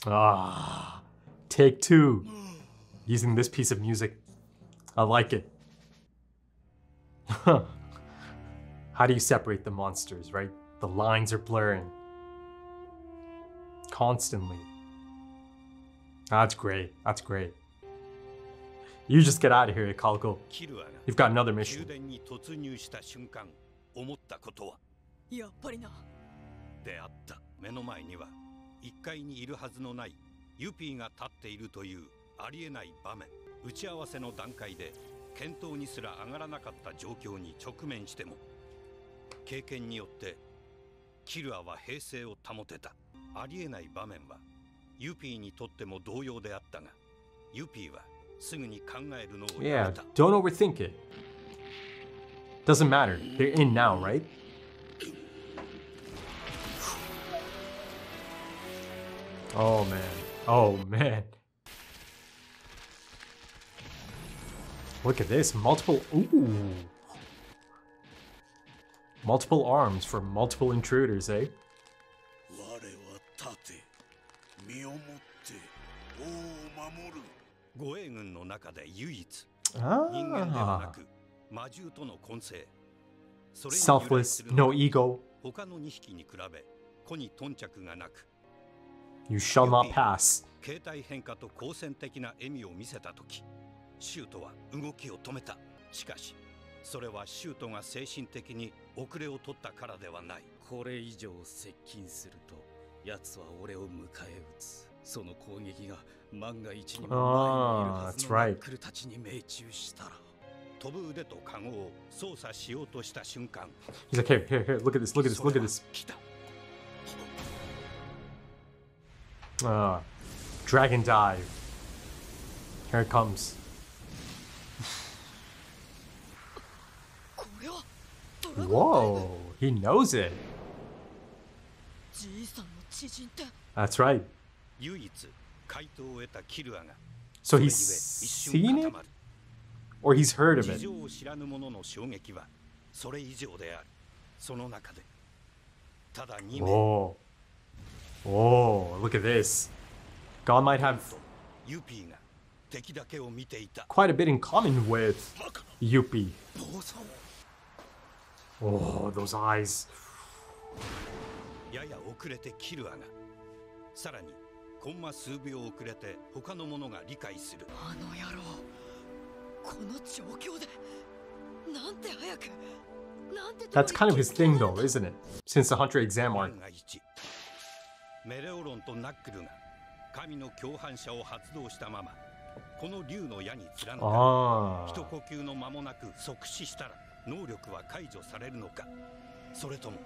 Ah, take two. Using this piece of music. I like it. How do you separate the monsters, right? The lines are blurring. Constantly. That's great. That's great. You just get out of here, Calico. You've got another mission. やっぱりな。であった。目の前には1階にいるはずのないユピーが立っているというありえない場面。打ち合わせの段階で検討にすら上がらなかった状況に直面しても、経験によってキルアは平静を保てた。ありえない場面はユピーにとっても同様であったが、ユピーはすぐに考えるのをやめた。Yeah, don't overthink it. Doesn't matter. They're in now, right? Oh man. Oh man. Look at this. Multiple. Ooh. Multiple arms for multiple intruders, eh? Selfless, no ego. You shall not pass. 形態変化と好戦的な笑みを見せたとき、シュートは動きを止めた。しかし、それはシュートが精神的に遅れを取ったからではない。これ以上接近すると、奴は俺を迎え撃つ。その攻撃が万が一にも前にいるはずのナックルたちに命中したら。飛ぶ腕とカゴを操作しようとした瞬間。He's like, here, look at this, look at this, look at this. Dragon dive. Here it comes. Whoa, he knows it. That's right. So he's seen it? Or he's heard of it? Whoa. Oh, look at this. God might have quite a bit in common with Yuppie. Oh, those eyes. That's kind of his thing though, isn't it? Since the Hunter exam arc. メレオロンとナックルが神の共犯者を発動したままこの竜の矢に貫かれ一呼吸の間もなく即死したら能力は解除されるのかそれとも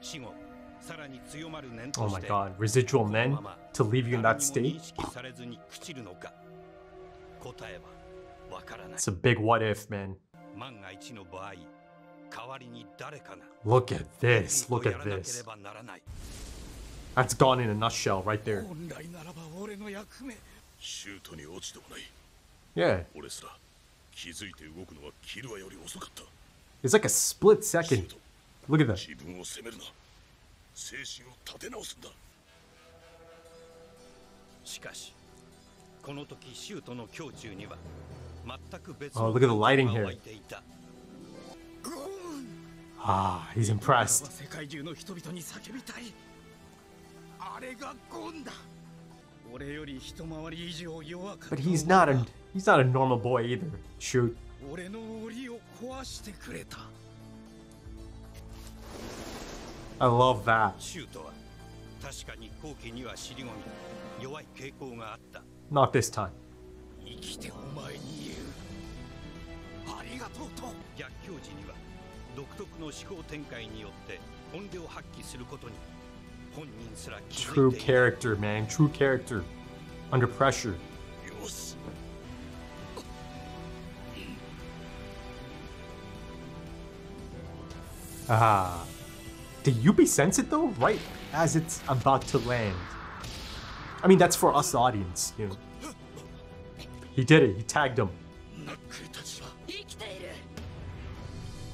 死後さらに強まる念として Oh my god, residual men to leave you in that state? されずに朽ちるのか答えはわからない It's a big what if, man. 万が一の場合代わりに誰かが Look at this, look at this. That's gone in a nutshell right there. Yeah. It's like a split second. Look at that. しかしこの時シュートの胸中には全く別 Oh, の look at the lighting here. 湧いていた Ah, he's impressed. 世界中の人々に叫びたい。あれがゴンだ。俺より一回り以上弱かった。 But he's not a normal boy either. Shoot. 俺の檻を壊してくれた。 I love that. シュートは確かに後期には尻込み弱い傾向があった。 Not this time. 生きてお前に言う。ありがとうと。逆境時には独特の思考展開によって本領発揮することに本人すら気づ True いている。 character, man. True character. Under pressure. Ah. Did Yuppie sense it though? Right as it's about to land. I mean, that's for us, the audience, you know. He did it. He tagged him.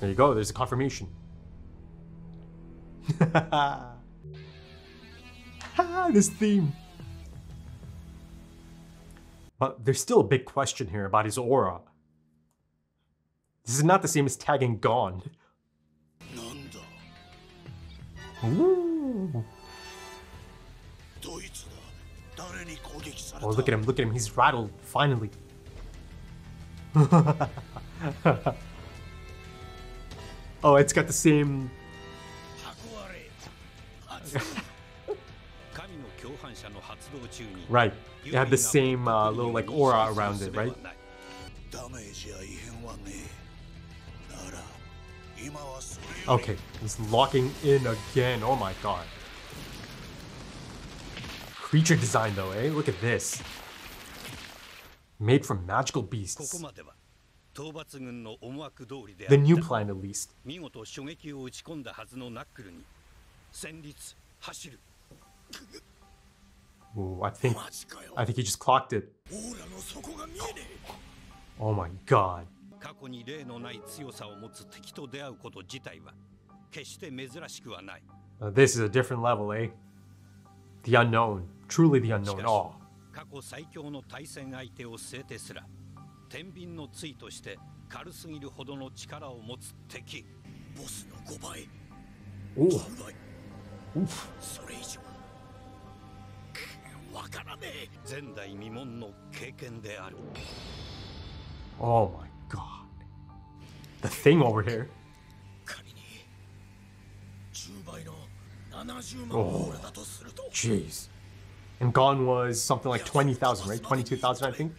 There you go. There's a confirmation. This theme. But there's still a big question here about his aura. This is not the same as tagging Gone. Ooh. Oh, look at him, look at him. He's rattled, finally. Oh, it's got the same... Right. It had the same little like aura around it, right? Okay, he's locking in again. Oh my god. Creature design though, eh? Look at this. Made from magical beasts. The new plan, at least. Ooh, I think he just clocked it. Oh my god. This is a different level, eh? The unknown. Truly the unknown. Oh. Ooh. Oof. Oh my god. The thing over here. Oh, jeez. And Gone was something like 20,000, right? 22,000, I think.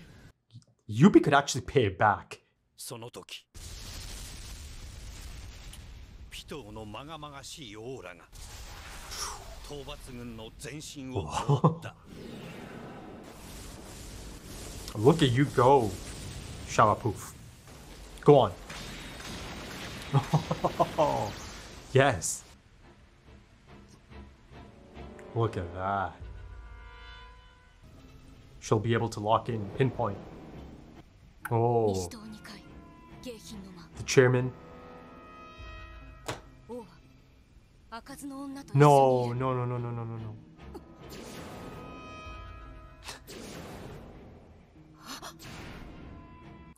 Yuppie could actually pay it back. Look at you go, FILMBuFF. Go on. Yes. Look at that. She'll be able to lock in, pinpoint. Oh. The chairman. No, no, no, no, no, no, no, no.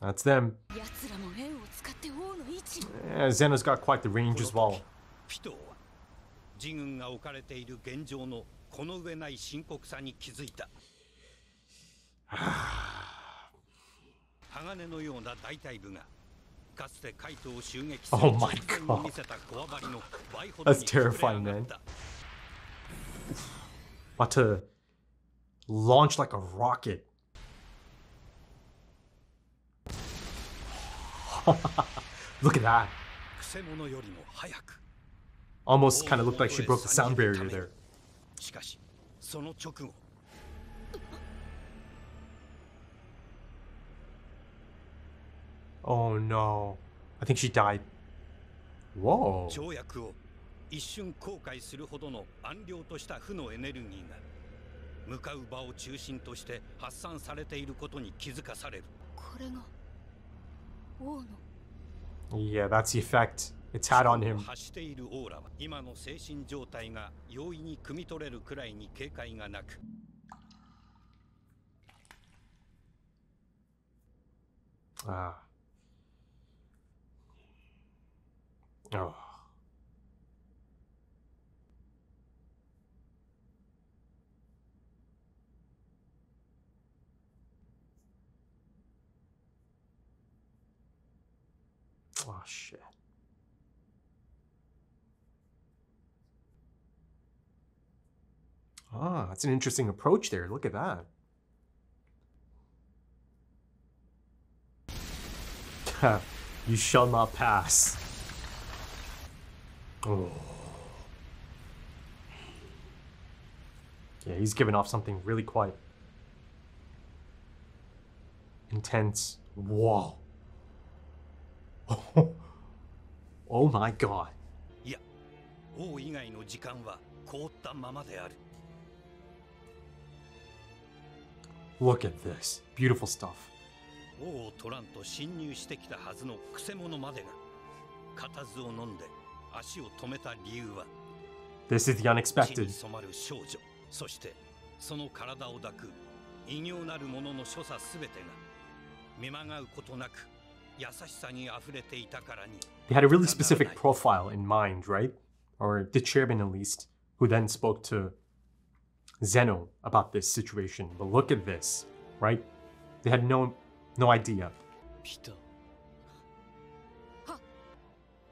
That's them. Yeah, Zeno's got quite the range as well. Oh my god. That's terrifying, man. About to launch like a rocket. Look at that. Almost kind of looked like she broke the sound barrier there. Oh no. I think she died. Whoa. Yeah, that's the effect it's had on him. Ah. Oh. Oh shit. Ah, that's an interesting approach there. Look at that. You shall not pass. Oh. Yeah, he's giving off something really quite intense. Whoa. Oh my god. Look at this. Beautiful stuff. This is the unexpected. 異形なるものの所作すべてが見まがうことなく優しさに溢れていたからに。 They had a really specific profile in mind, right? Or the chairman at least, who then spoke to Zeno about this situation. But look at this, right? They had no idea. ピト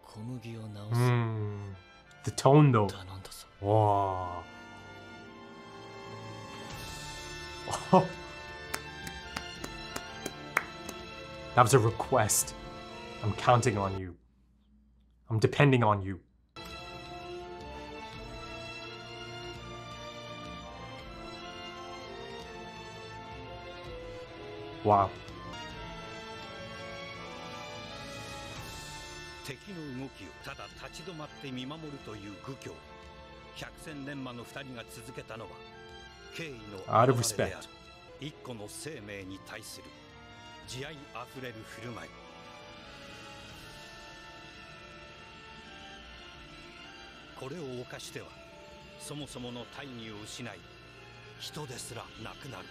小麦を直す The tone though. 頼んだぞ Wow. Oh. That was a request. I'm counting on you. I'm depending on you. Wow. 敵の動きをただ立ち止まって見守るという愚教、百戦錬磨の二人が続けたのは敬意の Out of 表れである。 respect. 一個の生命に対する慈愛あふれる振る舞い。これを犯してはそもそもの大義を失い、人ですらなくなる。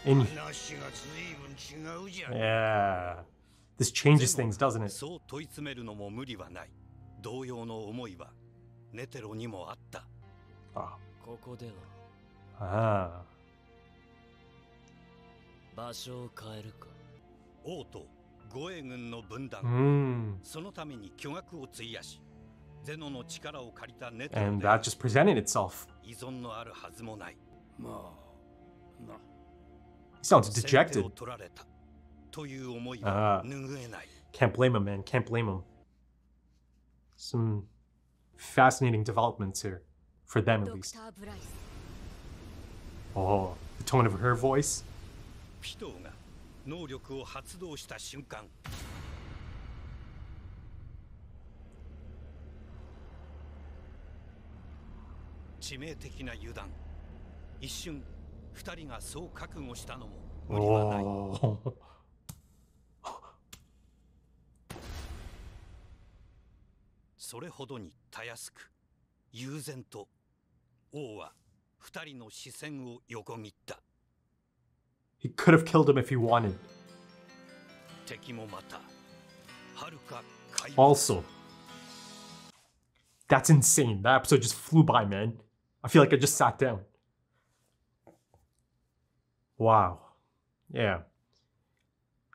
In 話が随分違うじゃん。 yeah. This changes things, doesn't it? そう問い詰めるのも無理はない。同様の思いはネテロにもあった。 Ah. ここでは Ah. 場所を変えるか王と護衛軍の分断、 そのために巨額を費やし、ゼノの力を借りたネテロ And で that just presented itself. 依存のあるはずもない。まあ、な。 He sounds 先手 dejected. を取られたという思いは Ah. 拭えない。 Can't blame him, man. Can't blame him. Some fascinating developments here. For them, at ドク least. ター・ブライス Oh, the tone of her voice. ピトーが能力を発動した瞬間、致命的な油断。一瞬、二人がそう覚悟したのも無理はない。 Oh. それほどにたやすく、悠然と、王は二人の視線を横切った。 He could have killed him if he wanted. 敵もまた、はるか海洋。 Also, that's insane. That episode just flew by, man. I feel like I just sat down. Wow. Yeah.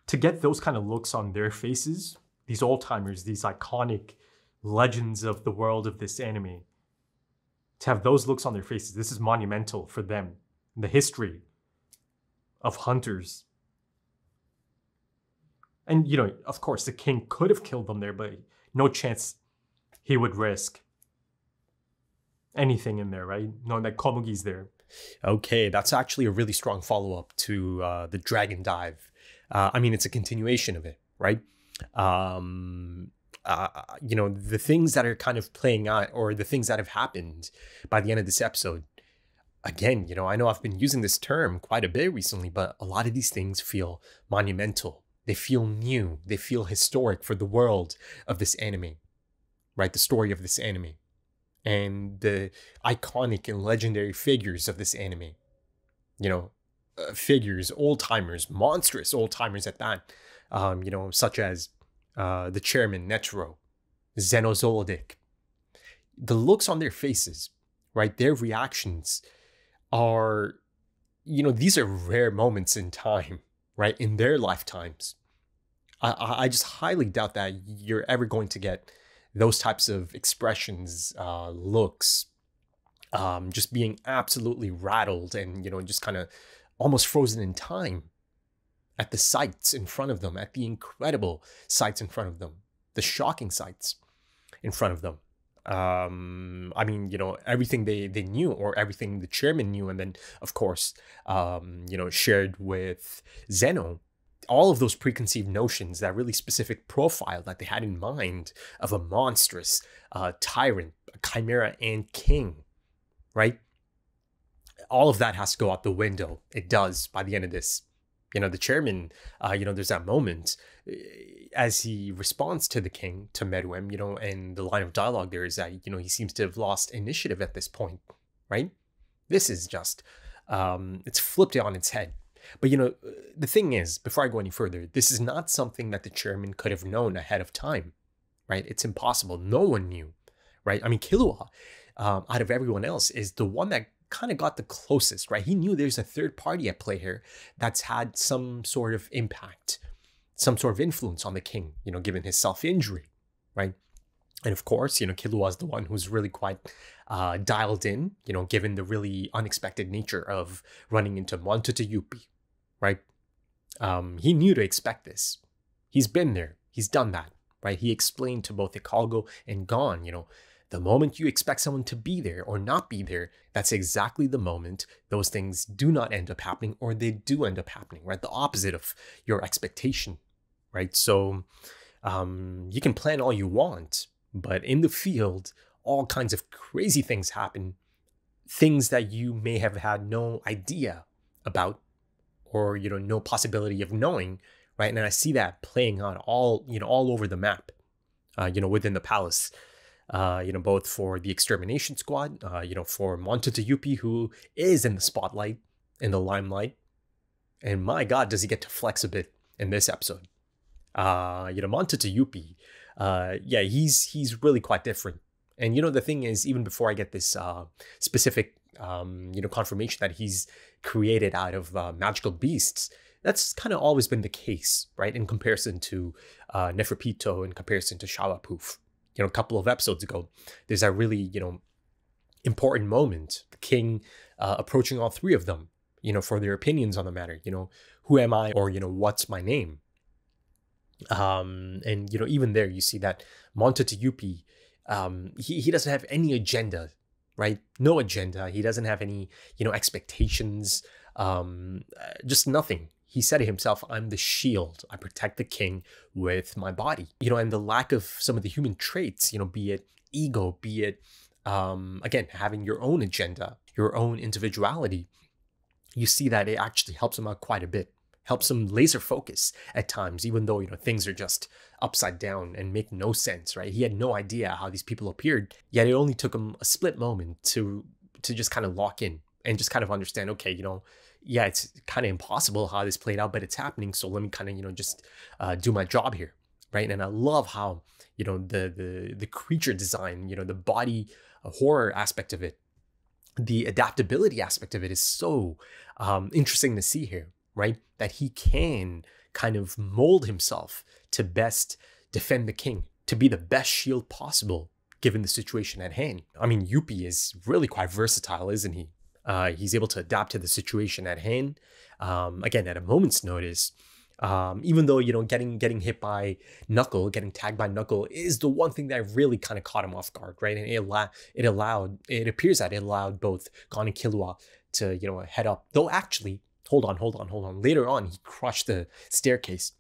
To get those kind of looks on their faces, these old timers, these iconic legends of the world of this anime, to have those looks on their faces, this is monumental for them. The history of hunters. And, you know, of course, the king could have killed them there, but no chance he would risk anything in there, right? Knowing that Komugi's there. Okay, that's actually a really strong follow-up to the Dragon Dive. I mean, it's a continuation of it, right? You know, the things that are kind of playing out, or the things that have happened by the end of this episode. Again, you know, I know I've been using this term quite a bit recently, but a lot of these things feel monumental. They feel new. They feel historic for the world of this anime, right? The story of this anime and the iconic and legendary figures of this anime. You know, figures, old-timers, monstrous old-timers at that, you know, such as the chairman, Netero, Xenozolodic. The looks on their faces, right? Their reactions are, you know, these are rare moments in time, right? In their lifetimes. I just highly doubt that you're ever going to get those types of expressions, looks, just being absolutely rattled and, you know, just kind of almost frozen in time at the sights in front of them, at the incredible sights in front of them, the shocking sights in front of them. I mean, you know, everything they knew, or everything the chairman knew, and then, of course, you know, shared with Zeno, all of those preconceived notions, that really specific profile that they had in mind of a monstrous tyrant, a chimera, and king, right? All of that has to go out the window. It does by the end of this. You know, the chairman, you know, there's that moment as he responds to the king, to Meruem, you know, and the line of dialogue there is that, you know, he seems to have lost initiative at this point, right? This is just It's flipped it on its head. But the thing is, before I go any further, this is not something that the chairman could have known ahead of time, right? It's impossible. No one knew, right? I mean, Killua, out of everyone else, is the one that kind of got the closest, right? He knew there's a third party at play here that's had some sort of impact, some sort of influence on the king, given his self-injury, right? And of course, Killua is the one who's really quite dialed in, given the really unexpected nature of running into Montoteyupi, right? He knew to expect this. He's been there. He's done that, right? He explained to both Hikago and Gon, the moment you expect someone to be there or not be there, that's exactly the moment those things do not end up happening, or they do end up happening, right? The opposite of your expectation, right? So you can plan all you want, but in the field, all kinds of crazy things happen, things that you may have had no idea about, or no possibility of knowing, right? And I see that playing out all over the map, within the palace, both for the extermination squad, for Montoteyupi, who is in the spotlight, in the limelight, and my God, does he get to flex a bit in this episode? Montoteyupi, he's really quite different. And the thing is, even before I get this specific confirmation that he's created out of magical beasts, that's kind of always been the case, right? In comparison to Neferpito, in comparison to FILMBuFF. A couple of episodes ago, there's a really, important moment, the king approaching all three of them, for their opinions on the matter, who am I, or, what's my name? And, even there, you see that Montoteyupi, he doesn't have any agenda, right? No agenda. He doesn't have any, expectations, just nothing. He said it himself, I'm the shield. I protect the king with my body. And the lack of some of the human traits, be it ego, be it, again, having your own agenda, your own individuality, you see that it actually helps him out quite a bit. Helps him laser focus at times, even though, things are just upside down and make no sense, right? He had no idea how these people appeared, yet it only took him a split moment to just kind of lock in and just kind of understand, okay, it's kind of impossible how this played out, but it's happening. So let me kind of, just do my job here, right? And I love how, the creature design, the body horror aspect of it, the adaptability aspect of it is so interesting to see here, right? That he can kind of mold himself to best defend the king, to be the best shield possible, given the situation at hand. I mean, Yuppie is really quite versatile, isn't he? He's able to adapt to the situation at hand. Again, at a moment's notice, even though, getting hit by Knuckle, getting tagged by Knuckle is the one thing that really kind of caught him off guard, right? And it appears that it allowed both Gon and Killua to, head up. Though actually, hold on. Later on, he crushed the staircase.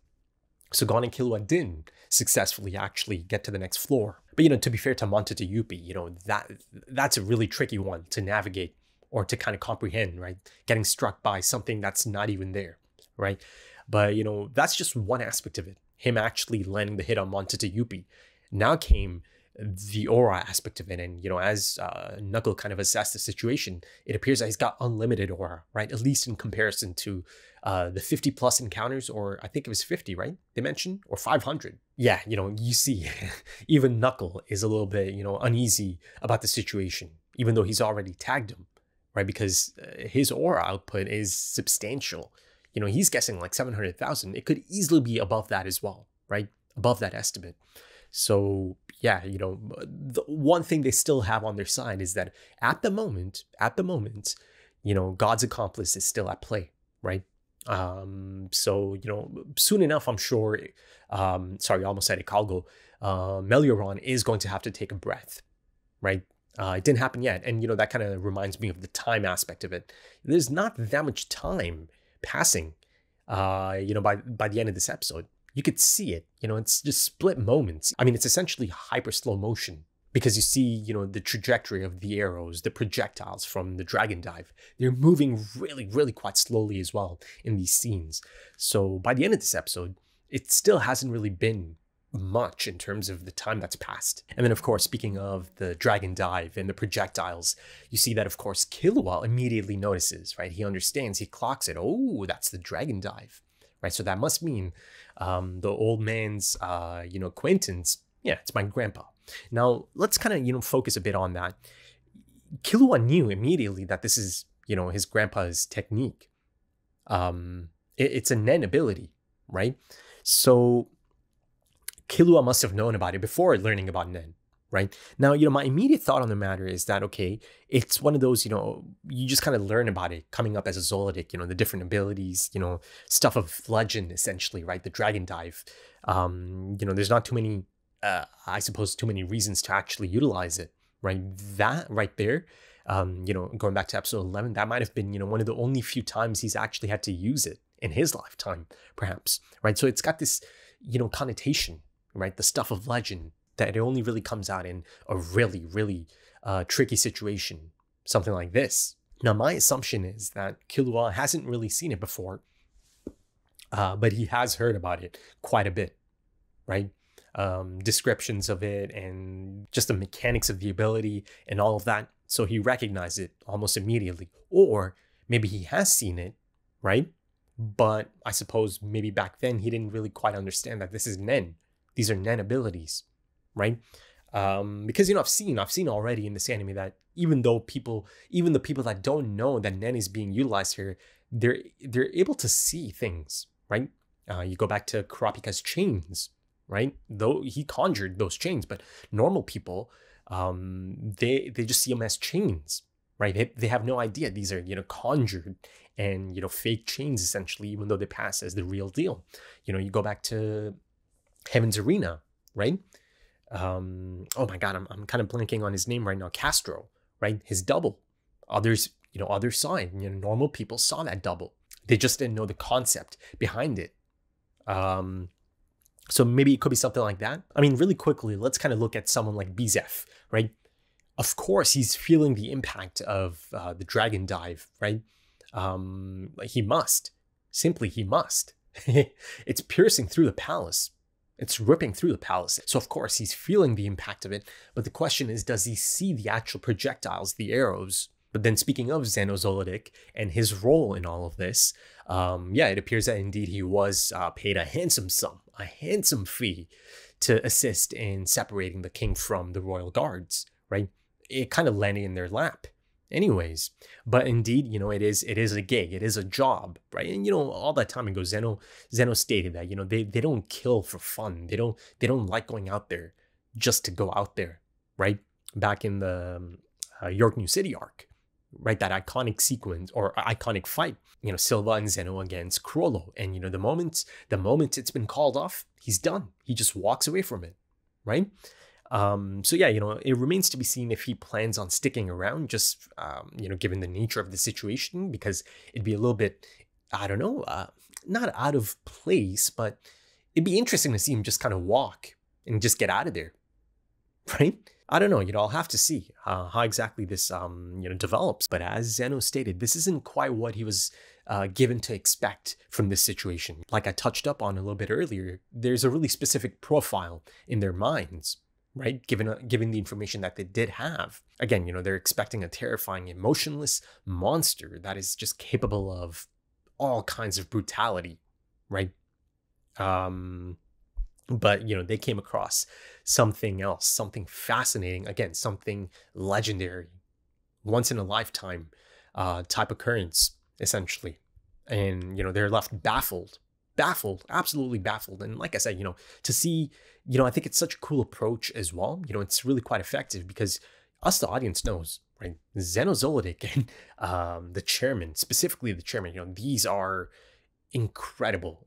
So Gon and Killua didn't successfully actually get to the next floor. But, to be fair to Montoteyupi, that's a really tricky one to navigate or to kind of comprehend, right? Getting struck by something that's not even there, right? But, that's just one aspect of it. Him actually landing the hit on Montoteyupi. Now came the aura aspect of it. And, as Knuckle kind of assessed the situation, it appears that he's got unlimited aura, right? At least in comparison to the 50 plus encounters, or I think it was 50, right? They mentioned, or 500. Yeah, you see, even Knuckle is a little bit, uneasy about the situation, even though he's already tagged him, right? Because his aura output is substantial. He's guessing like 700,000. It could easily be above that as well, right? Above that estimate. So yeah, the one thing they still have on their side is that at the moment, God's accomplice is still at play, right? So, soon enough, I'm sure, sorry, I almost said Hikago, Melioron is going to have to take a breath, right? It didn't happen yet. And, that kind of reminds me of the time aspect of it. There's not that much time passing, by the end of this episode. You could see it, it's just split moments. I mean, it's essentially hyper slow motion because you see, the trajectory of the arrows, the projectiles from the dragon dive. They're moving really, really quite slowly as well in these scenes. So by the end of this episode, it still hasn't really been, much in terms of the time that's passed. And then, of course, speaking of the dragon dive and the projectiles, you see that, of course, Killua immediately notices, right? He understands, he clocks it. Oh, that's the dragon dive, right? So that must mean the old man's, acquaintance. Yeah, it's my grandpa. Now, let's kind of, focus a bit on that. Killua knew immediately that this is, his grandpa's technique. It's a Nen ability, right? So Killua must have known about it before learning about Nen, right? Now, my immediate thought on the matter is that, okay, it's one of those, you just kind of learn about it coming up as a Zoldyck, the different abilities, stuff of legend, essentially, right? The dragon dive. There's not too many, I suppose, too many reasons to actually utilize it, right? That right there, going back to episode 11, that might have been, one of the only few times he's actually had to use it in his lifetime, perhaps, right? So it's got this, connotation, right? The stuff of legend, that it only really comes out in a really, really tricky situation, something like this. Now, my assumption is that Killua hasn't really seen it before, but he has heard about it quite a bit, right? Descriptions of it and just the mechanics of the ability and all of that. So he recognized it almost immediately. Or maybe he has seen it, right? But I suppose maybe back then he didn't really quite understand that this is Nen. These are Nen abilities, right? Because I've seen already in this anime that even the people that don't know that Nen is being utilized here, they're able to see things, right? You go back to Kurapika's chains, right? Though he conjured those chains, but normal people, they just see them as chains, right? They have no idea these are conjured and fake chains, essentially, even though they pass as the real deal. You go back to Heaven's Arena, right? Oh my god, I'm kind of blanking on his name right now. Castro, right? His double. Others, other side, normal people saw that double. They just didn't know the concept behind it. So maybe it could be something like that. I mean, really quickly, let's kind of look at someone like FILMBuFF, right? Of course, he's feeling the impact of the dragon dive, right? He must. Simply, he must. It's piercing through the palace. It's ripping through the palace. So of course he's feeling the impact of it. But the question is, does he see the actual projectiles, the arrows? But then speaking of Zeno Zoldyck and his role in all of this, it appears that indeed he was paid a handsome sum, a handsome fee to assist in separating the king from the royal guards, right? It kind of landed in their lap. Anyways, but indeed, it is a gig, it is a job, right? And all that time ago, Zeno stated that they don't kill for fun. They don't like going out there just to go out there, right? Back in the York New City arc, right? That iconic sequence or iconic fight, Silva and Zeno against Crollo, and the moment it's been called off, he's done. He just walks away from it, right? It remains to be seen if he plans on sticking around, just, given the nature of the situation, because it'd be a little bit, I don't know, not out of place, but it'd be interesting to see him just kind of walk and just get out of there, right? I don't know, I'll have to see how exactly this, develops. But as Zeno stated, this isn't quite what he was given to expect from this situation. Like I touched up on a little bit earlier, there's a really specific profile in their minds, right? Given the information that they did have. Again, they're expecting a terrifying, emotionless monster that is just capable of all kinds of brutality, right? But, they came across something else, something fascinating, again, something legendary, once in a lifetime type occurrence, essentially. And, they're left baffled, absolutely baffled. And like I said, to see, I think it's such a cool approach as well. It's really quite effective because us, the audience, knows, right? Zeno Zoldyck and the chairman, specifically the chairman, these are incredible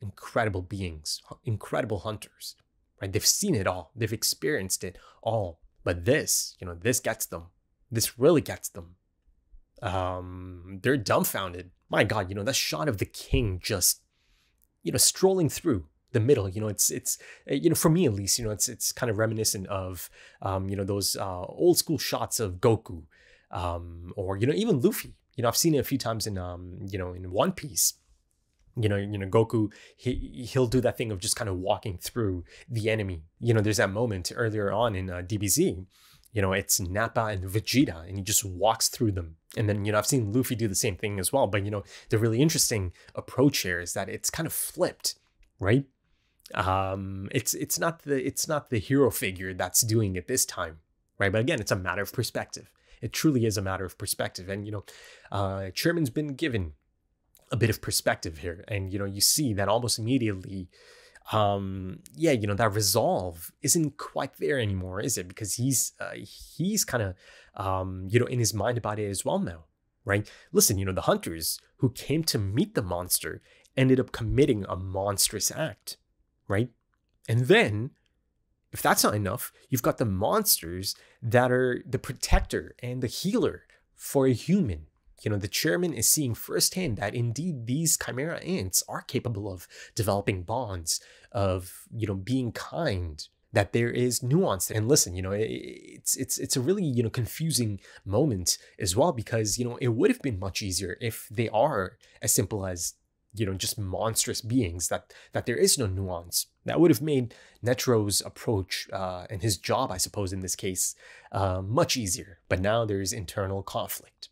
beings, incredible hunters, right? They've seen it all. They've experienced it all. But this, this gets them. This really gets them. They're dumbfounded. My God, that shot of the king just, strolling through the middle, it's for me at least, it's kind of reminiscent of, those old school shots of Goku, or, even Luffy. I've seen it a few times in, in One Piece. Goku, he'll do that thing of just kind of walking through the enemy. There's that moment earlier on in DBZ. It's Nappa and Vegeta, and he just walks through them. And then, I've seen Luffy do the same thing as well. But, the really interesting approach here is that it's kind of flipped, right? It's not the hero figure that's doing it this time, right? But again, it's a matter of perspective. It truly is a matter of perspective. And, Chairman's been given a bit of perspective here. And, you see that almost immediately, that resolve isn't quite there anymore, is it? Because he's kind of, in his mind about it as well now, right? Listen, the hunters who came to meet the monster ended up committing a monstrous act, right? And then, if that's not enough, you've got the monsters that are the protector and the healer for a human. The chairman is seeing firsthand that indeed these Chimera ants are capable of developing bonds, of, being kind, that there is nuance. And listen, it's a really, confusing moment as well, because, it would have been much easier if they are as simple as, just monstrous beings, that there is no nuance. That would have made Netro's approach and his job, I suppose, in this case, much easier. But now there's internal conflict.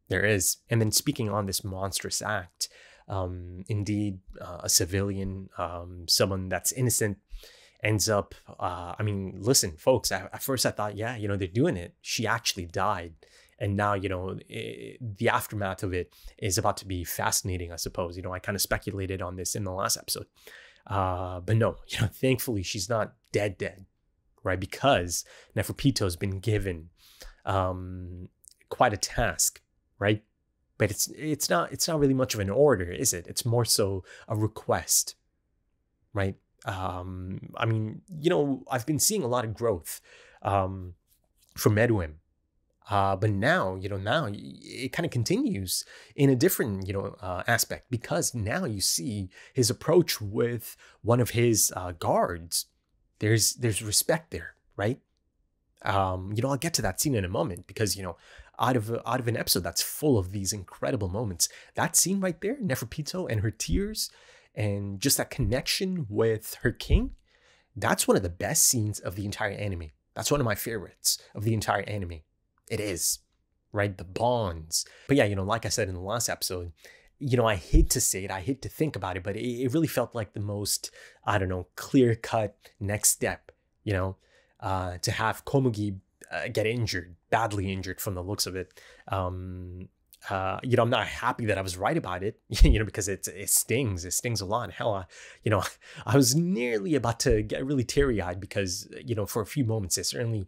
There is. And then speaking on this monstrous act, indeed, a civilian, someone that's innocent, ends up, listen, folks, at first I thought, yeah, they're doing it. She actually died. And now, the aftermath of it is about to be fascinating, I suppose. I kind of speculated on this in the last episode. But no, thankfully she's not dead, right? Because Neferpito's been given quite a task, right? But it's not really much of an order, is it? It's more so a request, right? I've been seeing a lot of growth from Meruem. But now it kind of continues in a different, aspect, because now you see his approach with one of his guards. There's respect there, right? I'll get to that scene in a moment, because, out of an episode that's full of these incredible moments, that scene right there, Neferpito and her tears, and just that connection with her king, that's one of the best scenes of the entire anime. That's one of my favorites of the entire anime. It is, right? The bonds. But yeah, like I said in the last episode, I hate to say it, I hate to think about it, but it really felt like the most, clear-cut next step, to have Komugi get injured, badly injured from the looks of it. I'm not happy that I was right about it, because it stings. It stings a lot. Hell, I was nearly about to get really teary-eyed because, for a few moments, it certainly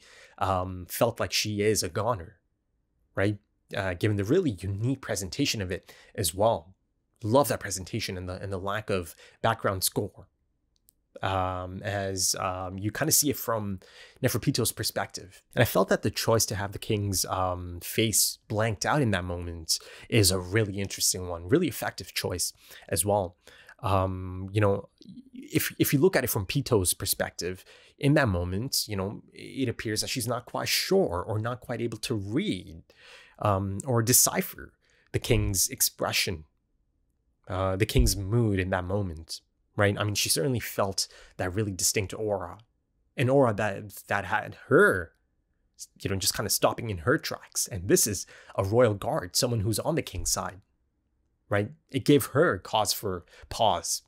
felt like she is a goner, right? Given the really unique presentation of it as well. Love that presentation and the lack of background score. As you kind of see it from Neferpito's perspective. And I felt that the choice to have the king's face blanked out in that moment is a really interesting one, really effective choice as well. If you look at it from Pito's perspective, in that moment, it appears that she's not quite sure or not quite able to read or decipher the king's expression, the king's mood in that moment. Right? She certainly felt that really distinct aura, an aura that had her, just kind of stopping in her tracks. And this is a royal guard, someone who's on the king's side, right? It gave her cause for pause,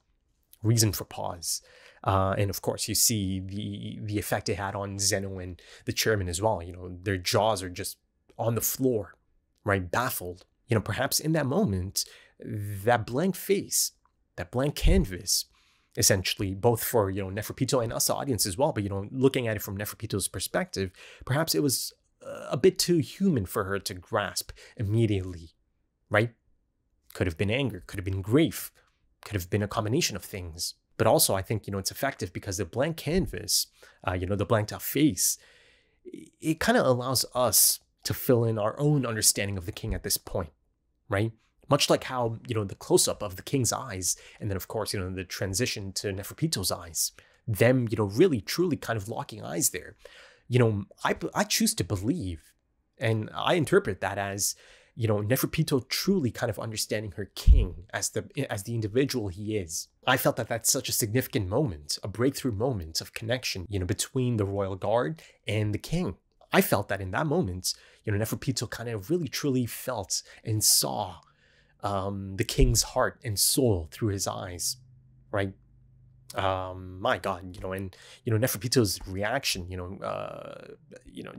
reason for pause. And of course, you see the effect it had on Zeno and the chairman as well. Their jaws are just on the floor, right? Baffled. Perhaps in that moment, that blank face, that blank canvas, essentially, both for, Neferpito and us, the audience as well, but, looking at it from Neferpito's perspective, perhaps it was a bit too human for her to grasp immediately, right? Could have been anger, could have been grief, could have been a combination of things. But also, I think, it's effective because the blank canvas, the blanked out face, it kind of allows us to fill in our own understanding of the king at this point, right? Much like how, the close-up of the king's eyes, and then, of course, the transition to Neferpito's eyes, them, really, truly kind of locking eyes there. I choose to believe, and I interpret that as Neferpito truly kind of understanding her king as the individual he is. I felt that that's such a significant moment, a breakthrough moment of connection, between the royal guard and the king. I felt that in that moment, Neferpito kind of really truly felt and saw the king's heart and soul through his eyes, right? My God, and Neferpito's reaction,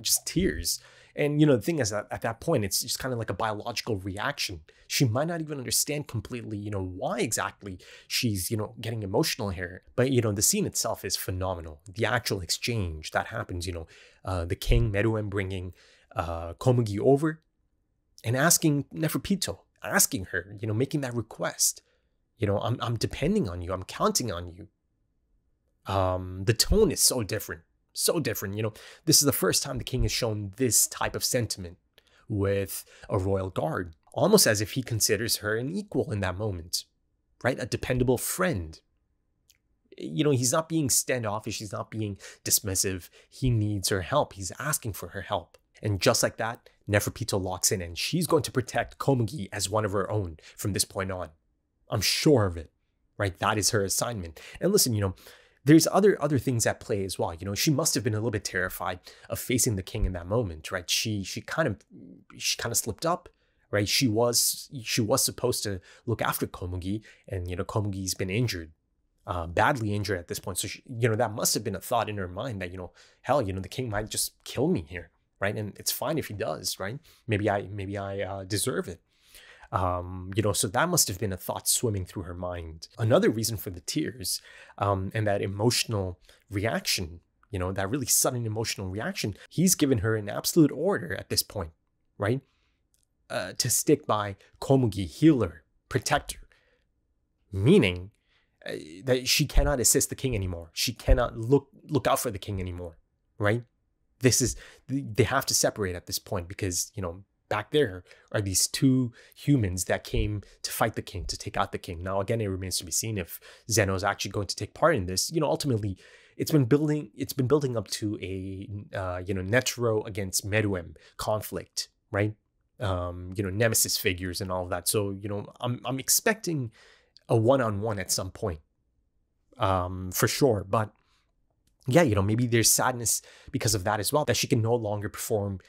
just tears. And the thing is that at that point, it's just kind of like a biological reaction. She might not even understand completely, why exactly she's, getting emotional here. But the scene itself is phenomenal. The actual exchange that happens, the king Meruem bringing Komugi over and asking Neferpito, asking her, making that request. I'm depending on you. I'm counting on you. The tone is so different. So different. This is the first time the king has shown this type of sentiment with a royal guard, almost as if he considers her an equal in that moment, right? A dependable friend. He's not being standoffish. He's not being dismissive. He needs her help. He's asking for her help. And just like that, Neferpito locks in, and she's going to protect Komugi as one of her own from this point on. I'm sure of it, right? That is her assignment. And listen, there's other things at play as well. She must have been a little bit terrified of facing the king in that moment, right? She kind of slipped up, right? She was supposed to look after Komugi, and Komugi's been injured, badly injured at this point. So that must have been a thought in her mind that hell, the king might just kill me here, right? And it's fine if he does, right? Maybe I deserve it. So that must have been a thought swimming through her mind. Another reason for the tears, and that emotional reaction, that really sudden emotional reaction, he's given her an absolute order at this point, right? To stick by Komugi, heal her, protect her, meaning that she cannot assist the king anymore. She cannot look out for the king anymore, right? They have to separate at this point because, back there are these two humans that came to fight the king, to take out the king. Now, again, it remains to be seen if Zeno is actually going to take part in this. Ultimately, it's been building up to a Netero against Meruem conflict, right? Nemesis figures and all of that. So, I'm expecting a one-on-one at some point, for sure. But yeah, maybe there's sadness because of that as well, that she can no longer perform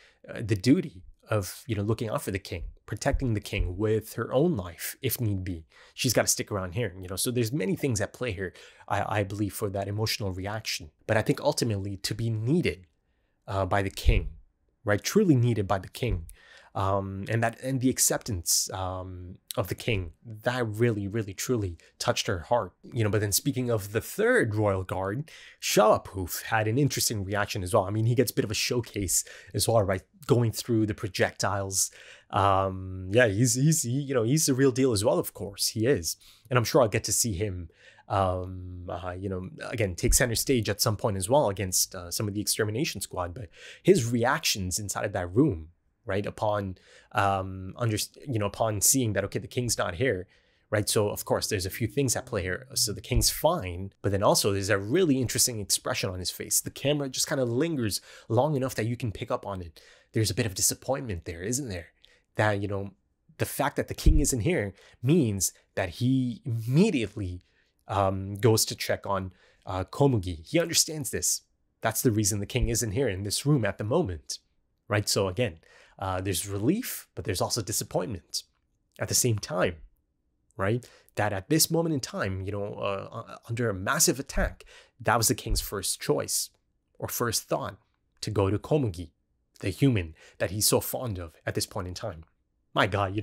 the duty of looking out for the king, protecting the king with her own life if need be. She's got to stick around here, so there's many things at play here, I believe, for that emotional reaction. But I think ultimately to be needed by the king, right? Truly needed by the king, and the acceptance of the king, that really, really, truly touched her heart. But then speaking of the third royal guard, FILMBuFF had an interesting reaction as well. I mean, he gets a bit of a showcase as well, right? Going through the projectiles. He's the real deal as well, of course. He is. And I'm sure I'll get to see him again, take center stage at some point as well against some of the extermination squad. But his reactions inside of that room, right, upon upon seeing that, okay, the king's not here, right? So of course there's a few things at play here. So the king's fine, but then also there's a really interesting expression on his face. The camera just kind of lingers long enough that you can pick up on it. There's a bit of disappointment there, isn't there? That the fact that the king isn't here means that he immediately goes to check on Komugi. He understands this. That's the reason the king isn't here in this room at the moment, right? So again, there's relief, but there's also disappointment at the same time, right? That at this moment in time, under a massive attack, that was the king's first choice or first thought, to go to Komugi, the human that he's so fond of at this point in time. My God,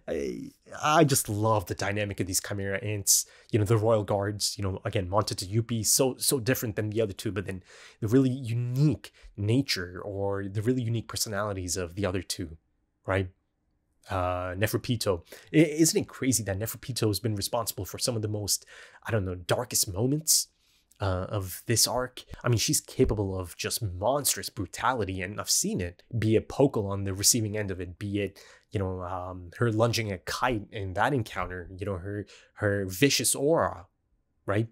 I just love the dynamic of these Chimera ants, the royal guards, again, Monta to Yuppie, so different than the other two, but then the really unique nature or the really unique personalities of the other two, right? Neferpito. Isn't it crazy that Neferpito has been responsible for some of the most, darkest moments of this arc? I mean, she's capable of just monstrous brutality, and I've seen it, be it Pokel on the receiving end of it, be it her lunging a kite in that encounter, her vicious aura, right?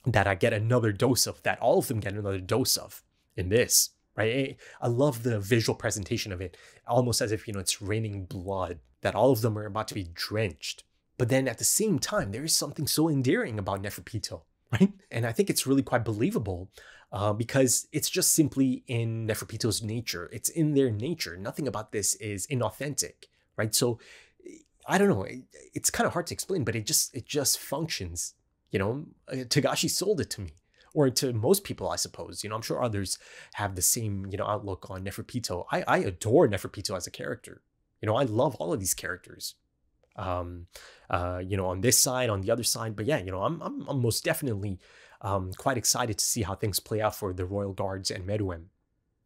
That I get another dose of, that all of them get another dose of in this, right? I love the visual presentation of it, almost as if, it's raining blood, that all of them are about to be drenched. But then at the same time, there is something so endearing about Neferpito, right? And I think it's really quite believable because it's just simply in Neferpito's nature. It's in their nature. Nothing about this is inauthentic, right? So I don't know. It's kind of hard to explain, but it just functions. Togashi sold it to me, or to most people, I suppose. I'm sure others have the same, outlook on Neferpito. I adore Neferpito as a character. I love all of these characters. On this side, on the other side. But yeah, I'm most definitely quite excited to see how things play out for the Royal Guards and Meruem,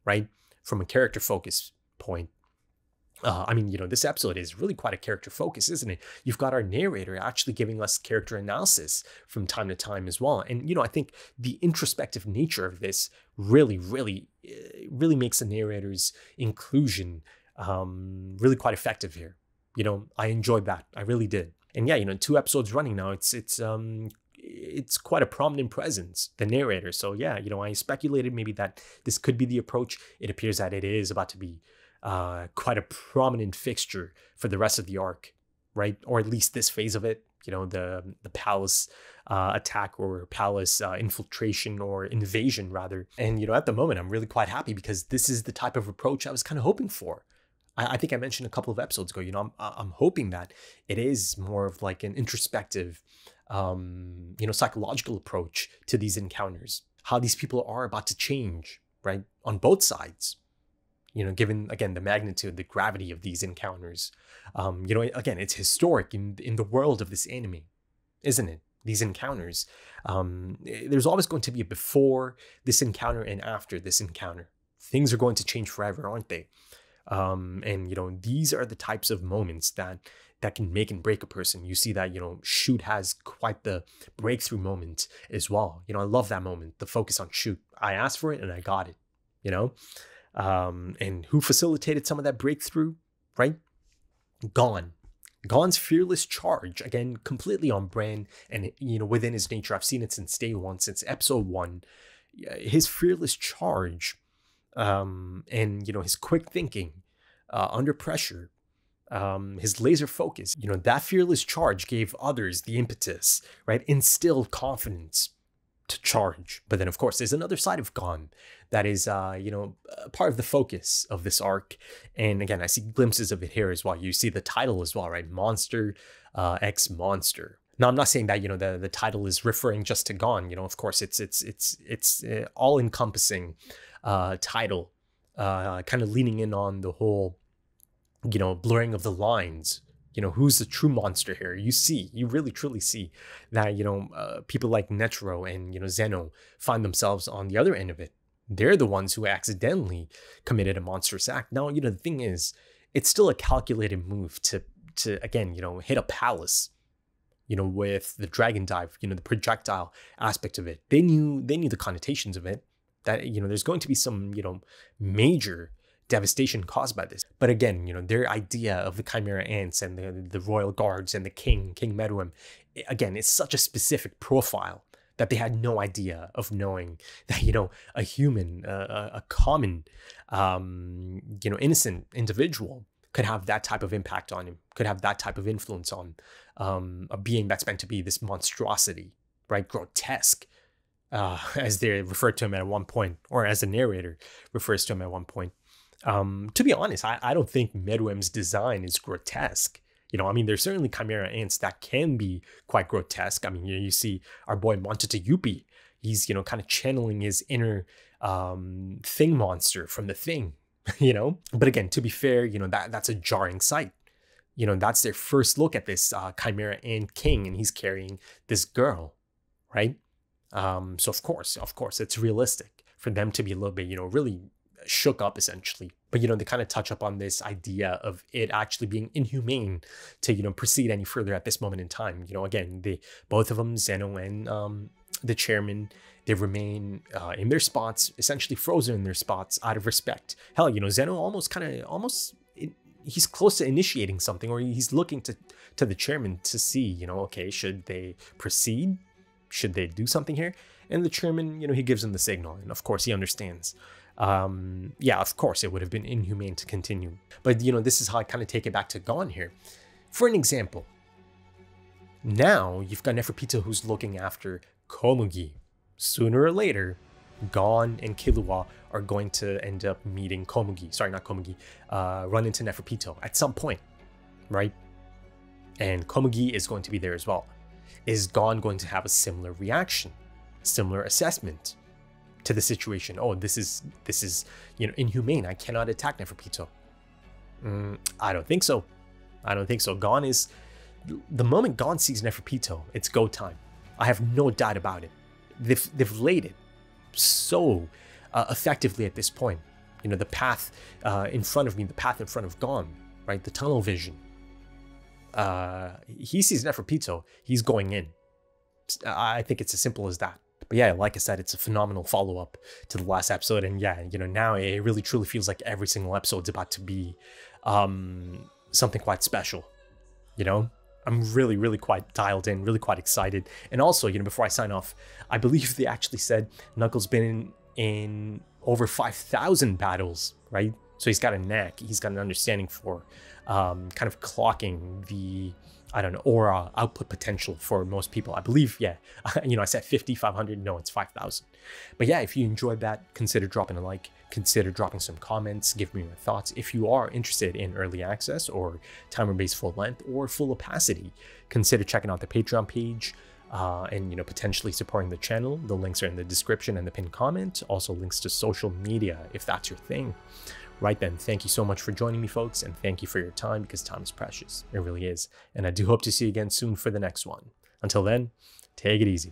right? From a character focus point. This episode is really quite a character focus, isn't it? You've got our narrator actually giving us character analysis from time to time as well. And, I think the introspective nature of this really, really, really makes the narrator's inclusion really quite effective here. I enjoyed that. I really did. And yeah, 2 episodes running now, it's quite a prominent presence, the narrator. So yeah, I speculated maybe that this could be the approach. It appears that it is about to be quite a prominent fixture for the rest of the arc, right? Or at least this phase of it, the palace attack or palace infiltration or invasion rather. And, at the moment, I'm really quite happy because this is the type of approach I was kind of hoping for. I think I mentioned a couple of episodes ago, I'm hoping that it is more of like an introspective, psychological approach to these encounters, how these people are about to change, right? On both sides. Given, again, the magnitude, the gravity of these encounters. Again, it's historic in the world of this anime, isn't it? These encounters. There's always going to be a before this encounter and after this encounter. Things are going to change forever, aren't they? And, these are the types of moments that can make and break a person. You see that, Shoot has quite the breakthrough moment as well. I love that moment, the focus on Shoot. I asked for it and I got it, and who facilitated some of that breakthrough, right? Gon's fearless charge, again, completely on brand and, within his nature. I've seen it since day one, since episode 1. His fearless charge, and, his quick thinking under pressure, his laser focus, that fearless charge gave others the impetus, right? Instilled confidence to charge. But then, of course, there's another side of Gon that is, part of the focus of this arc. And again, I see glimpses of it here as well. You see the title as well, right? Monster X Monster. Now, I'm not saying that, the title is referring just to Gon. Of course, it's all encompassing title, kind of leaning in on the whole, blurring of the lines. Who's the true monster here? You really truly see that, people like Netero and, Zeno find themselves on the other end of it. They're the ones who accidentally committed a monstrous act. Now, the thing is, it's still a calculated move to again, hit a palace, with the dragon dive, the projectile aspect of it. They knew the connotations of it, that, there's going to be some, major devastation caused by this. But again, their idea of the Chimera ants and the royal guards and the King Meruem, again, it's such a specific profile that they had no idea of knowing that, a human, a common, innocent individual could have that type of impact on him, could have that type of influence on a being that's meant to be this monstrosity, right? Grotesque, as they refer to him at one point, or as the narrator refers to him at one point. To be honest, I don't think Meruem's design is grotesque. There's certainly Chimera ants that can be quite grotesque. You see our boy Montata Yuppie. He's, kind of channeling his inner thing monster from the Thing, But again, to be fair, that's a jarring sight. That's their first look at this Chimera ant king, and he's carrying this girl, right? So of course, it's realistic for them to be a little bit, really shook up essentially. But they kind of touch up on this idea of it actually being inhumane to proceed any further at this moment in time. Again, both of them, Zeno and the chairman, they remain in their spots, essentially frozen in their spots out of respect. Hell, Zeno he's close to initiating something, or he's looking to the chairman to see, okay, should they proceed? Should they do something here? And the chairman, he gives him the signal, and of course he understands. Yeah, of course, it would have been inhumane to continue. But, you know, this is how I kind of take it back to Gon here. For an example, now you've got Neferpitou who's looking after Komugi. Sooner or later, Gon and Killua are going to end up meeting Komugi. Sorry, not Komugi. Run into Neferpitou at some point, right? And Komugi is going to be there as well. Is Gon going to have a similar reaction, similar assessment to the situation? Oh, this is you know, inhumane. I cannot attack Neferpitou. I don't think so. I don't think so. Gon is, the moment Gon sees Neferpitou, it's go time. I have no doubt about it. They've laid it so effectively at this point. You know, the path in front of me, the path in front of Gon, right? The tunnel vision. He sees Neferpitou, he's going in. I think it's as simple as that. But yeah, like I said, it's a phenomenal follow-up to the last episode. And yeah, you know, now it really truly feels like every single episode's about to be something quite special. You know, I'm really, really quite dialed in, really quite excited. And also, you know, before I sign off, I believe they actually said Knuckles been in over 5,000 battles, right? So he's got a knack, he's got an understanding for kind of clocking the, I don't know, aura output potential for most people. I believe, yeah, you know, I said 50, 500, no, it's 5,000. But yeah, if you enjoyed that, consider dropping a like, consider dropping some comments, give me your thoughts. If you are interested in early access or timer-based full length or full opacity, consider checking out the Patreon page and, you know, potentially supporting the channel. The links are in the description and the pinned comment. Also links to social media if that's your thing. Right then, thank you so much for joining me, folks, and thank you for your time, because time is precious. It really is. And I do hope to see you again soon for the next one. Until then, take it easy.